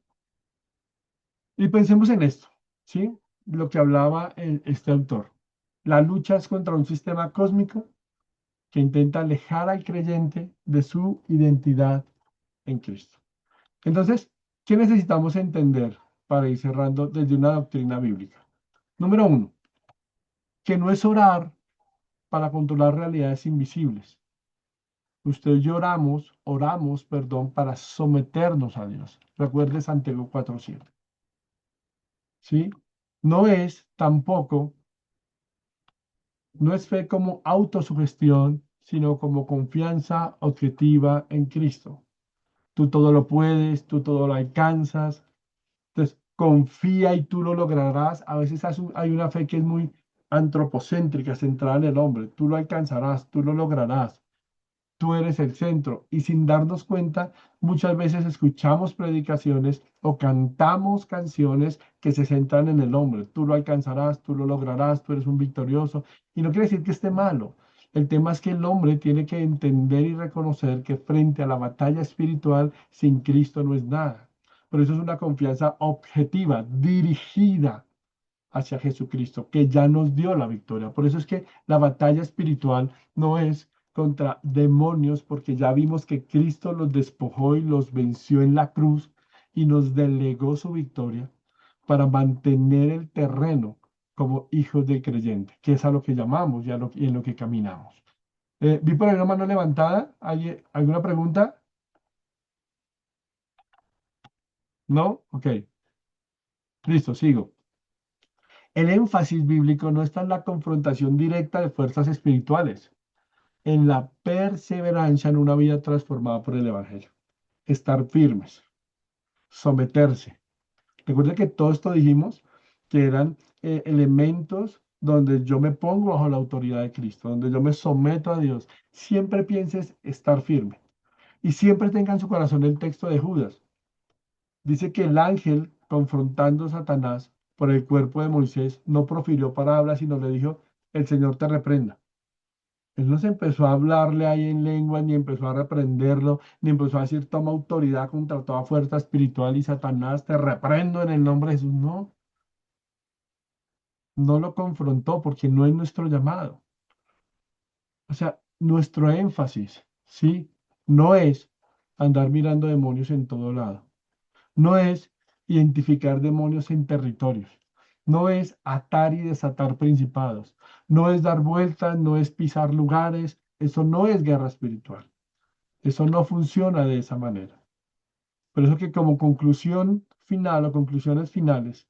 S1: Y pensemos en esto, ¿sí? Lo que hablaba este autor. La lucha es contra un sistema cósmico que intenta alejar al creyente de su identidad en Cristo. Entonces, ¿qué necesitamos entender para ir cerrando desde una doctrina bíblica? Número uno, que no es orar para controlar realidades invisibles. Usted y yo oramos, para someternos a Dios. Recuerde Santiago 4:7. ¿Sí? No es tampoco No es fe como autosugestión, sino como confianza objetiva en Cristo. Tú todo lo puedes, tú todo lo alcanzas. Entonces, confía y tú lo lograrás. A veces hay una fe que es muy antropocéntrica, centrada en el hombre. Tú lo alcanzarás, tú lo lograrás. Tú eres el centro. Y sin darnos cuenta, muchas veces escuchamos predicaciones o cantamos canciones que se centran en el hombre. Tú lo alcanzarás, tú lo lograrás, tú eres un victorioso. Y no quiere decir que esté malo. El tema es que el hombre tiene que entender y reconocer que frente a la batalla espiritual, sin Cristo no es nada. Por eso es una confianza objetiva, dirigida hacia Jesucristo, que ya nos dio la victoria. Por eso es que la batalla espiritual no es contra demonios, porque ya vimos que Cristo los despojó y los venció en la cruz y nos delegó su victoria para mantener el terreno como hijos del creyente, que es a lo que llamamos y en lo que caminamos. Vi por ahí una mano levantada. ¿Hay alguna pregunta? ¿No? Ok. Listo, sigo. El énfasis bíblico no está en la confrontación directa de fuerzas espirituales, en la perseverancia en una vida transformada por el Evangelio. Estar firmes, someterse. Recuerda que todo esto dijimos que eran elementos donde yo me pongo bajo la autoridad de Cristo, donde yo me someto a Dios. Siempre pienses estar firme y siempre tenga en su corazón el texto de Judas. Dice que el ángel, confrontando a Satanás por el cuerpo de Moisés, no profirió palabras, sino le dijo, el Señor te reprenda. Él no se empezó a hablarle ahí en lengua, ni empezó a reprenderlo, ni empezó a decir, toma autoridad contra toda fuerza espiritual y Satanás, te reprendo en el nombre de Jesús. No, no lo confrontó porque no es nuestro llamado. O sea, nuestro énfasis, ¿sí? No es andar mirando demonios en todo lado. No es identificar demonios en territorios. No es atar y desatar principados. No es dar vueltas, no es pisar lugares. Eso no es guerra espiritual. Eso no funciona de esa manera. Por eso que como conclusión final o conclusiones finales,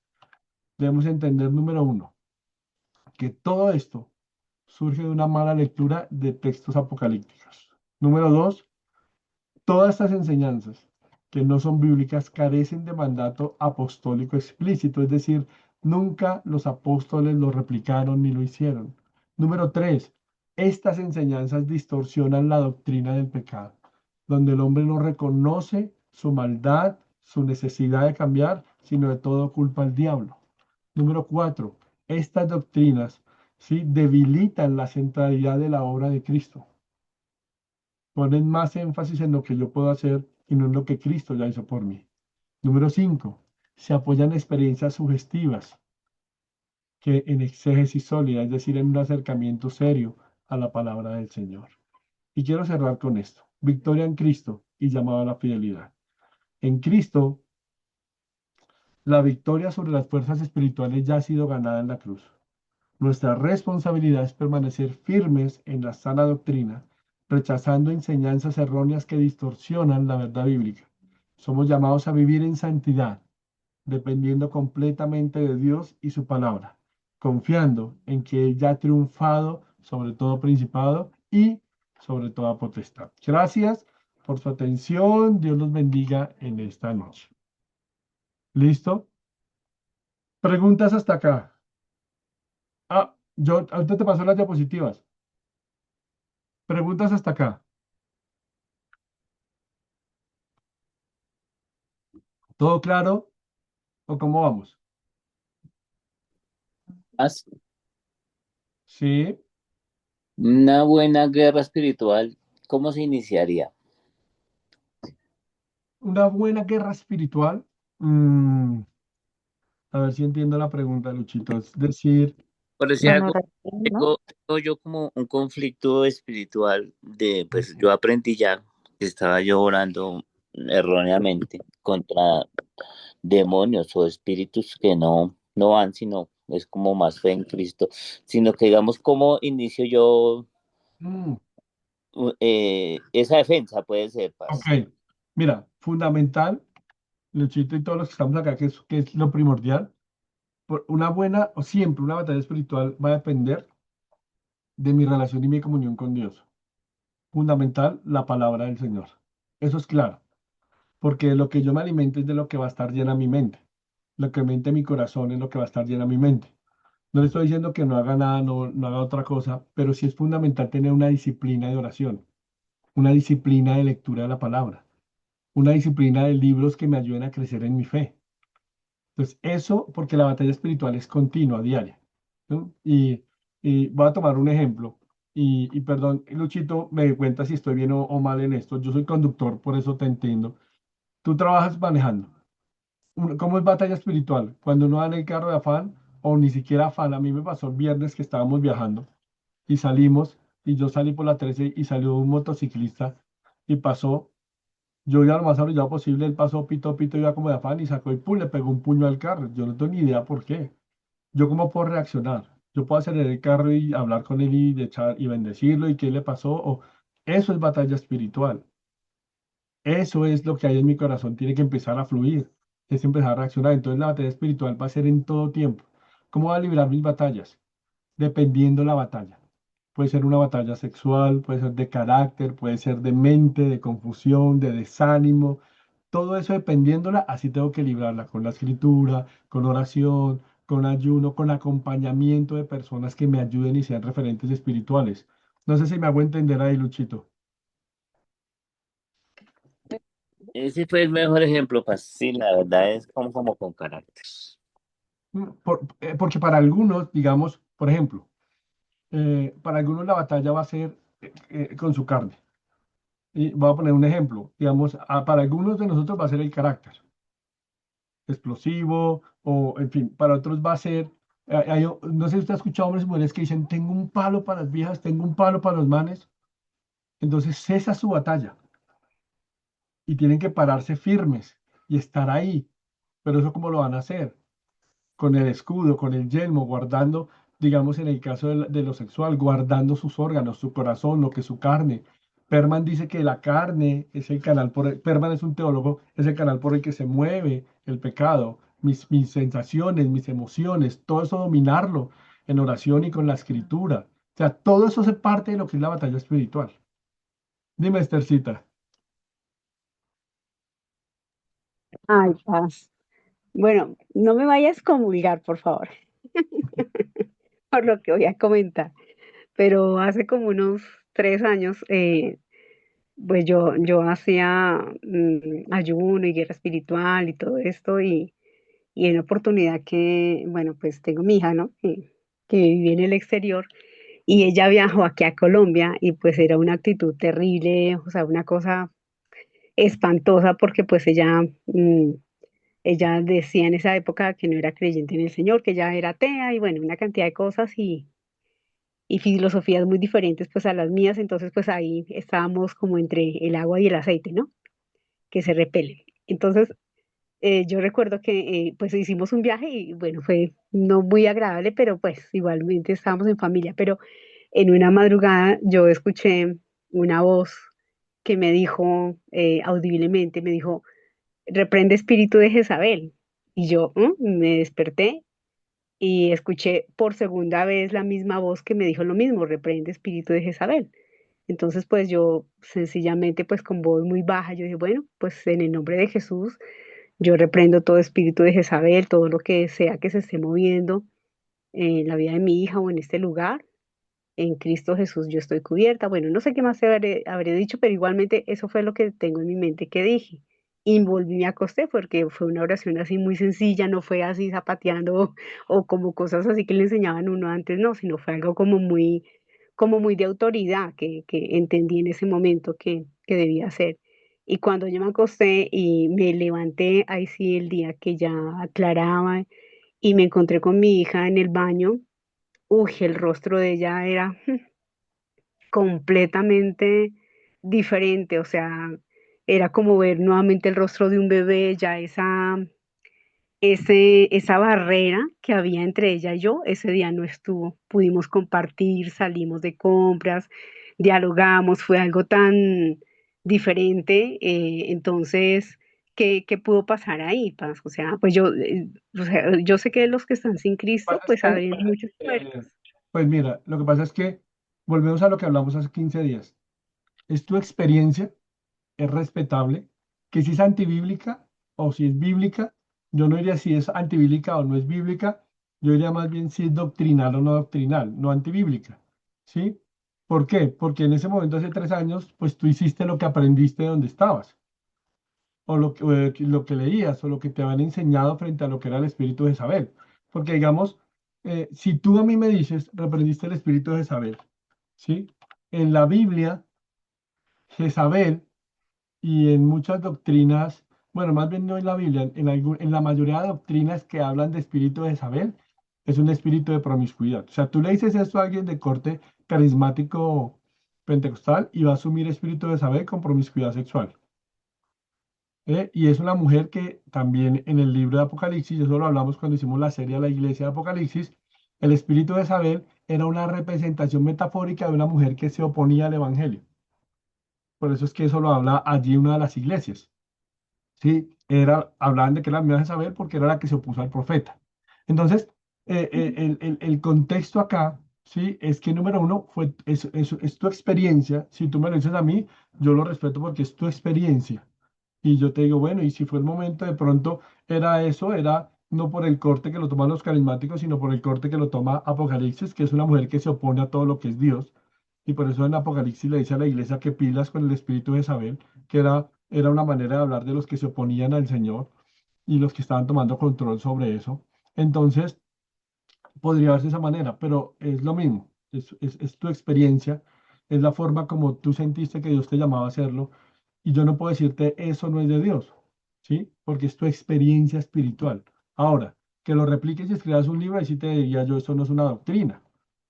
S1: debemos entender, número uno, que todo esto surge de una mala lectura de textos apocalípticos. Número dos, todas estas enseñanzas que no son bíblicas carecen de mandato apostólico explícito, es decir, nunca los apóstoles lo replicaron ni lo hicieron. Número tres, estas enseñanzas distorsionan la doctrina del pecado, donde el hombre no reconoce su maldad, su necesidad de cambiar, sino de todo culpa al diablo. Número cuatro, estas doctrinas, ¿sí?, debilitan la centralidad de la obra de Cristo, ponen más énfasis en lo que yo puedo hacer y no en lo que Cristo ya hizo por mí. Número 5. Se apoyan en experiencias sugestivas que en exégesis sólida, es decir, en un acercamiento serio a la palabra del Señor. Y quiero cerrar con esto. Victoria en Cristo y llamado a la fidelidad. En Cristo, la victoria sobre las fuerzas espirituales ya ha sido ganada en la cruz. Nuestra responsabilidad es permanecer firmes en la sana doctrina, rechazando enseñanzas erróneas que distorsionan la verdad bíblica. Somos llamados a vivir en santidad, dependiendo completamente de Dios y su palabra, confiando en que Él ya ha triunfado sobre todo principado y sobre toda potestad. Gracias por su atención. Dios los bendiga en esta noche. ¿Listo? Preguntas hasta acá. Ahorita te paso las diapositivas. Preguntas hasta acá. ¿Todo claro? ¿O cómo vamos?
S2: Haz
S1: Sí,
S2: una buena guerra espiritual, ¿cómo se iniciaría?
S1: una buena guerra espiritual. A ver si entiendo la pregunta, Luchito. Es decir,
S2: Por decir
S4: Con
S2: algo,
S4: oración, ¿no?
S2: tengo yo como un conflicto espiritual de, pues
S1: ujú,
S2: yo aprendí ya que estaba yo orando erróneamente contra demonios o espíritus que no van, sino es como más fe en Cristo, sino que digamos, ¿cómo inicio yo
S1: mm,
S2: esa defensa? Puede ser,
S1: ok,
S2: parce.
S1: mira, fundamental, Luchito y todos los que estamos acá, que es lo primordial. Una buena o siempre una batalla espiritual va a depender de mi relación y mi comunión con Dios. Fundamental, la palabra del Señor. Eso es claro, porque de lo que yo me alimento es de lo que va a estar llena mi mente. Lo que mente mi corazón es lo que va a estar llena mi mente. No le estoy diciendo que no haga nada, no haga otra cosa, pero sí es fundamental tener una disciplina de oración, una disciplina de lectura de la palabra, una disciplina de libros que me ayuden a crecer en mi fe. Entonces, eso porque la batalla espiritual es continua, diaria. ¿No? Y voy a tomar un ejemplo. Y perdón, Luchito, me cuenta si estoy bien o mal en esto. Yo soy conductor, por eso te entiendo. Tú trabajas manejando. ¿Cómo es batalla espiritual? Cuando uno va en el carro de afán o ni siquiera afán. A mí me pasó el viernes que estábamos viajando y salimos y yo salí por la 13 y salió un motociclista y pasó. Yo iba lo más arrollado posible, él pasó pito, pito, iba como de afán y sacó y pum, le pegó un puño al carro. Yo no tengo ni idea por qué. Yo cómo puedo reaccionar. Yo puedo acelerar el carro y hablar con él y echar y bendecirlo y qué le pasó. O eso es batalla espiritual. Eso es lo que hay en mi corazón. Tiene que empezar a fluir. Es empezar a reaccionar. Entonces la batalla espiritual va a ser en todo tiempo. ¿Cómo voy a librar mis batallas? Dependiendo la batalla. Puede ser una batalla sexual, puede ser de carácter, puede ser de mente, de confusión, de desánimo. Todo eso dependiéndola, así tengo que librarla con la escritura, con oración, con ayuno, con acompañamiento de personas que me ayuden y sean referentes espirituales. No sé si me hago entender ahí, Luchito.
S2: Ese fue el mejor ejemplo, sí, la verdad es como con carácter.
S1: Porque para algunos, digamos, por ejemplo, para algunos la batalla va a ser con su carne. Y voy a poner un ejemplo. Digamos, para algunos de nosotros va a ser el carácter explosivo o, en fin, para otros va a ser, no sé si usted ha escuchado hombres y mujeres que dicen, tengo un palo para las viejas, tengo un palo para los manes. Entonces cesa su batalla y tienen que pararse firmes y estar ahí. Pero eso cómo lo van a hacer? Con el escudo, con el yelmo, guardando, digamos en el caso de lo sexual, guardando sus órganos, su corazón, lo que es su carne. Perman dice que la carne es el canal Perman es un teólogo, es el canal por el que se mueve el pecado, mis sensaciones, mis emociones, todo eso dominarlo en oración y con la escritura. O sea, todo eso hace parte de lo que es la batalla espiritual. Dime, Estercita.
S3: Ay, paz. Bueno, no me vayas a excomulgar, por favor, por lo que voy a comentar. Pero hace como unos 3 años, pues yo hacía ayuno y guerra espiritual y todo esto, y en una oportunidad que, bueno, pues tengo mi hija, ¿no? Que vive en el exterior, y ella viajó aquí a Colombia, y pues era una actitud terrible, o sea, una cosa espantosa, porque pues ella decía en esa época que no era creyente en el Señor, que ella era atea, y bueno, una cantidad de cosas, y filosofías muy diferentes pues a las mías, entonces pues ahí estábamos como entre el agua y el aceite, ¿no? Que se repelen. Entonces yo recuerdo que pues hicimos un viaje y bueno, fue no muy agradable, pero pues igualmente estábamos en familia, pero en una madrugada yo escuché una voz que me dijo audiblemente, me dijo, reprende espíritu de Jezabel. Y yo me desperté y escuché por segunda vez la misma voz que me dijo lo mismo, reprende espíritu de Jezabel. Entonces, pues yo sencillamente, pues con voz muy baja, yo dije, bueno, pues en el nombre de Jesús, yo reprendo todo espíritu de Jezabel, todo lo que sea que se esté moviendo en la vida de mi hija o en este lugar. En Cristo Jesús yo estoy cubierta. Bueno, no sé qué más habré dicho, pero igualmente eso fue lo que tengo en mi mente que dije. Y volví, me acosté porque fue una oración así muy sencilla, no fue así zapateando o como cosas así que le enseñaban uno antes, no, sino fue algo como muy de autoridad que entendí en ese momento que debía hacer. Y cuando yo me acosté y me levanté, ahí sí el día que ya aclaraba y me encontré con mi hija en el baño, uy, el rostro de ella era completamente diferente, o sea, era como ver nuevamente el rostro de un bebé, ya esa barrera que había entre ella y yo, ese día no estuvo. Pudimos compartir, salimos de compras, dialogamos, fue algo tan diferente, entonces, ¿qué pudo pasar ahí, Paz? O sea, pues o sea, yo sé que los que están sin Cristo,
S1: Pasa es
S3: pues
S1: que,
S3: abren muchas puertas.
S1: pues mira, lo que pasa es que volvemos a lo que hablamos hace 15 días. Es tu experiencia, es respetable, que si es antibíblica o si es bíblica, yo no diría si es antibíblica o no es bíblica, yo diría más bien si es doctrinal o no doctrinal, no antibíblica, ¿sí? ¿Por qué? Porque en ese momento, hace 3 años, pues tú hiciste lo que aprendiste de donde estabas, o lo que leías, o lo que te habían enseñado frente a lo que era el espíritu de Jezabel. Porque digamos, si tú a mí me dices, reprendiste el espíritu de Jezabel, ¿sí? En la Biblia, Jezabel y en muchas doctrinas, bueno, más bien no en la Biblia, en la mayoría de doctrinas que hablan de espíritu de Jezabel, es un espíritu de promiscuidad. O sea, tú le dices esto a alguien de corte carismático pentecostal y va a asumir espíritu de Jezabel con promiscuidad sexual. Y es una mujer que también en el libro de Apocalipsis, eso lo hablamos cuando hicimos la serie de la iglesia de Apocalipsis, el espíritu de Jezabel era una representación metafórica de una mujer que se oponía al evangelio. Por eso es que eso lo habla allí una de las iglesias. ¿Sí? Hablaban de que era la misma Jezabel porque era la que se opuso al profeta. Entonces, el contexto acá, ¿sí? Es que número uno, es tu experiencia. Si tú me lo dices a mí, yo lo respeto porque es tu experiencia. Y yo te digo, bueno, y si fue el momento, de pronto era eso, era no por el corte que lo toman los carismáticos, sino por el corte que lo toma Apocalipsis, que es una mujer que se opone a todo lo que es Dios. Y por eso en Apocalipsis le dice a la iglesia que pilas con el espíritu de Jezabel, que era una manera de hablar de los que se oponían al Señor y los que estaban tomando control sobre eso. Entonces, podría verse de esa manera, pero es lo mismo, es tu experiencia, es la forma como tú sentiste que Dios te llamaba a hacerlo, y yo no puedo decirte eso no es de Dios, ¿sí? Porque es tu experiencia espiritual. Ahora, que lo repliques y escribas un libro, ahí sí te diría yo, eso no es una doctrina,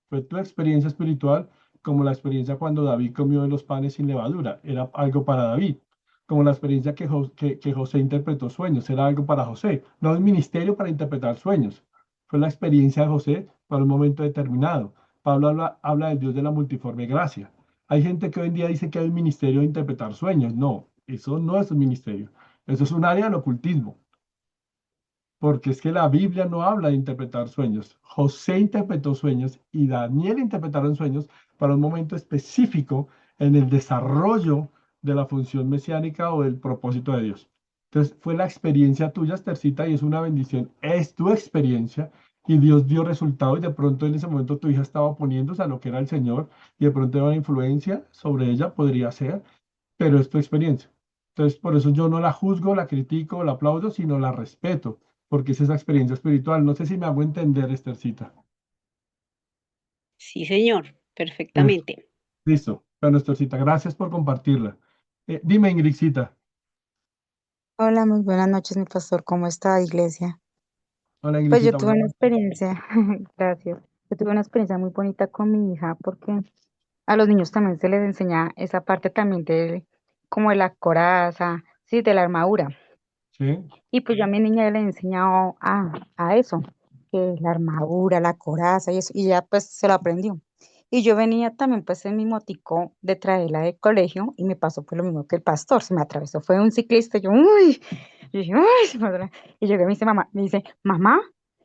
S1: fue tu experiencia espiritual, como la experiencia cuando David comió de los panes sin levadura, era algo para David. Como la experiencia que José interpretó sueños, era algo para José, no un ministerio para interpretar sueños, fue la experiencia de José para un momento determinado. Pablo habla del Dios de la multiforme gracia. Hay gente que hoy en día dice que hay un ministerio de interpretar sueños. No, eso no es un ministerio. Eso es un área del ocultismo. Porque es que la Biblia no habla de interpretar sueños. José interpretó sueños y Daniel interpretaron sueños para un momento específico en el desarrollo de la función mesiánica o del propósito de Dios. Entonces, fue la experiencia tuya, Estercita, y es una bendición. Es tu experiencia y Dios dio resultado y de pronto en ese momento tu hija estaba oponiéndose a lo que era el Señor y de pronto era una influencia sobre ella, podría ser, pero es tu experiencia. Entonces, por eso yo no la juzgo, la critico, la aplaudo, sino la respeto porque es esa experiencia espiritual. No sé si me hago entender, Estercita.
S3: Sí, señor,
S1: Eso,
S3: perfectamente.
S1: listo. Bueno, Estercita, gracias por compartirla. Dime, Ingridcita.
S8: Hola, muy buenas noches, mi pastor. ¿Cómo está, iglesia?
S1: Hola,
S8: Pues yo
S1: Ingridcita,
S8: tuve
S1: buenas
S8: una
S1: noches.
S8: experiencia, gracias. Yo tuve una experiencia muy bonita con mi hija porque a los niños también se les enseña esa parte también de como de la coraza, sí, de la armadura.
S1: Sí,
S8: Y pues yo a mi niña le he enseñado a eso, que la armadura, la coraza y eso, y ya pues se lo aprendió. Y yo venía también pues en mi motico de traerla del colegio y me pasó pues lo mismo que el pastor, se me atravesó, fue un ciclista, y yo, uy, y dije, uy, y llegué y me dice, mamá,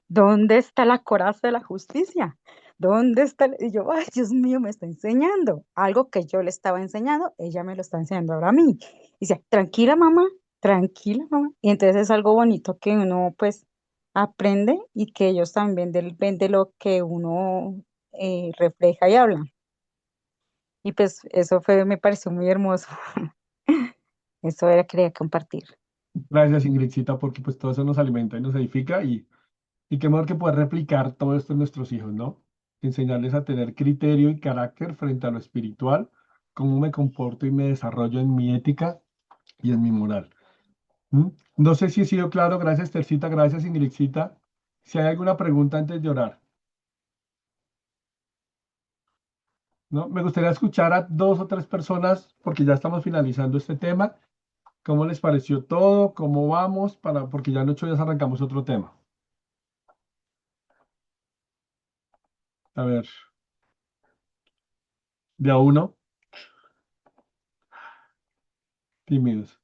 S8: ¿dónde está la coraza de la justicia? ¿Dónde está? Y yo, ay, Dios mío, me está enseñando algo que yo le estaba enseñando, ella me lo está enseñando ahora a mí. Dice, tranquila, mamá. Y entonces es algo bonito que uno pues aprende y que ellos también ven de lo que uno refleja y habla. Y pues eso fue, me pareció muy hermoso. Eso era, quería compartir.
S1: gracias, Ingridcita, porque pues todo eso nos alimenta y nos edifica y qué mejor que poder replicar todo esto en nuestros hijos, ¿no? Enseñarles a tener criterio y carácter frente a lo espiritual, cómo me comporto y me desarrollo en mi ética y en mi moral. ¿Mm? No sé si he sido claro, gracias Tercita, gracias Ingridcita. Si hay alguna pregunta antes de orar, ¿no? Me gustaría escuchar a 2 o 3 personas porque ya estamos finalizando este tema. ¿Cómo les pareció todo? ¿Cómo vamos? Porque ya en 8 días arrancamos otro tema. A ver, de a uno, tímidos.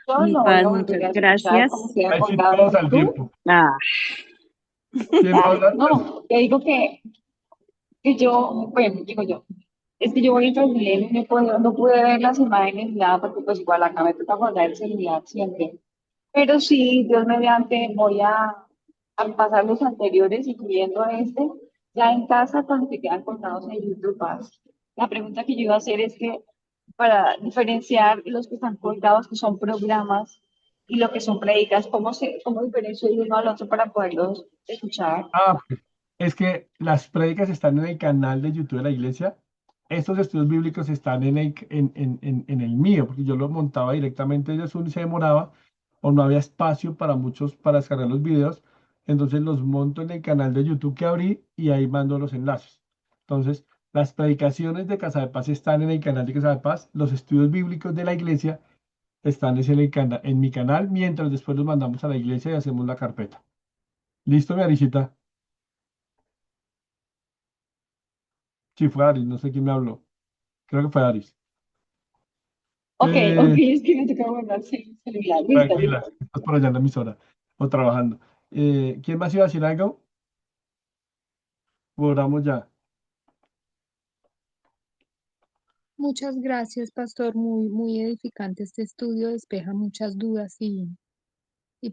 S5: Yo
S6: Mi
S5: no voy
S6: paz,
S5: a volver
S6: muchas
S5: a escuchar
S6: gracias.
S5: como que
S1: Ahí sí
S5: acordado
S1: todos
S5: como
S1: al
S5: tú.
S1: tiempo.
S6: Ah,
S1: ¿Quién va a hablar?
S5: No, te digo que
S9: que yo, bueno, digo yo, es que yo voy en Transmilenio y no pude ver las imágenes ni nada porque pues igual acá me toca guardar el celular siempre. Pero sí, Dios mediante, voy a pasar los anteriores, incluyendo este, ya en casa cuando te quedan contados en YouTube. La pregunta que yo iba a hacer es que para diferenciar los que están colgados, que son programas, y lo que son predicas, cómo diferencio el uno al otro para poderlos escuchar?
S1: Pues, es que las prédicas están en el canal de YouTube de la iglesia. Estos estudios bíblicos están en el mío, porque yo lo montaba directamente desde Zoom y se demoraba, o no había espacio para muchos para descargar los videos. Entonces los monto en el canal de YouTube que abrí y ahí mando los enlaces. Entonces, las predicaciones de Casa de Paz están en el canal de Casa de Paz. Los estudios bíblicos de la iglesia están es en mi canal, mientras después los mandamos a la iglesia y hacemos la carpeta. ¿Listo, mi Arisita? Sí, fue Aris, no sé quién me habló. Creo que fue Aris.
S9: Ok, ok,
S1: Eh,
S9: es que me toca guardar el celular. Listo,
S1: Tranquila,
S9: listo.
S1: estás por allá en la emisora o trabajando. ¿Quién más iba a decir algo? Oramos ya.
S4: Muchas gracias, pastor. Muy, muy edificante este estudio, despeja muchas dudas y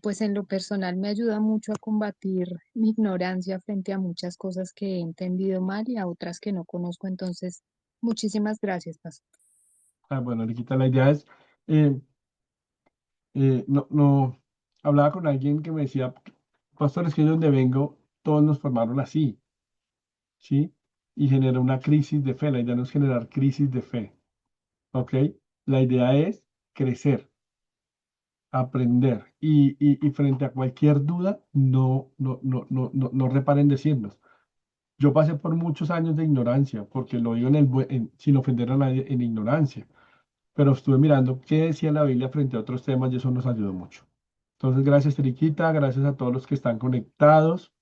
S4: pues en lo personal me ayuda mucho a combatir mi ignorancia frente a muchas cosas que he entendido mal y a otras que no conozco. Entonces, muchísimas gracias, pastor.
S1: Bueno, Riquita, la idea es, eh, no, hablaba con alguien que me decía, pastor, es que de donde vengo, todos nos formaron así, ¿sí? Y genera una crisis de fe. La idea no es generar crisis de fe, ¿ok? La idea es crecer, aprender y frente a cualquier duda, no reparen decirnos. Yo pasé por muchos años de ignorancia, porque lo digo sin ofender a nadie, en ignorancia, pero estuve mirando qué decía la Biblia frente a otros temas y eso nos ayudó mucho. Entonces, gracias, Eriquita, gracias a todos los que están conectados.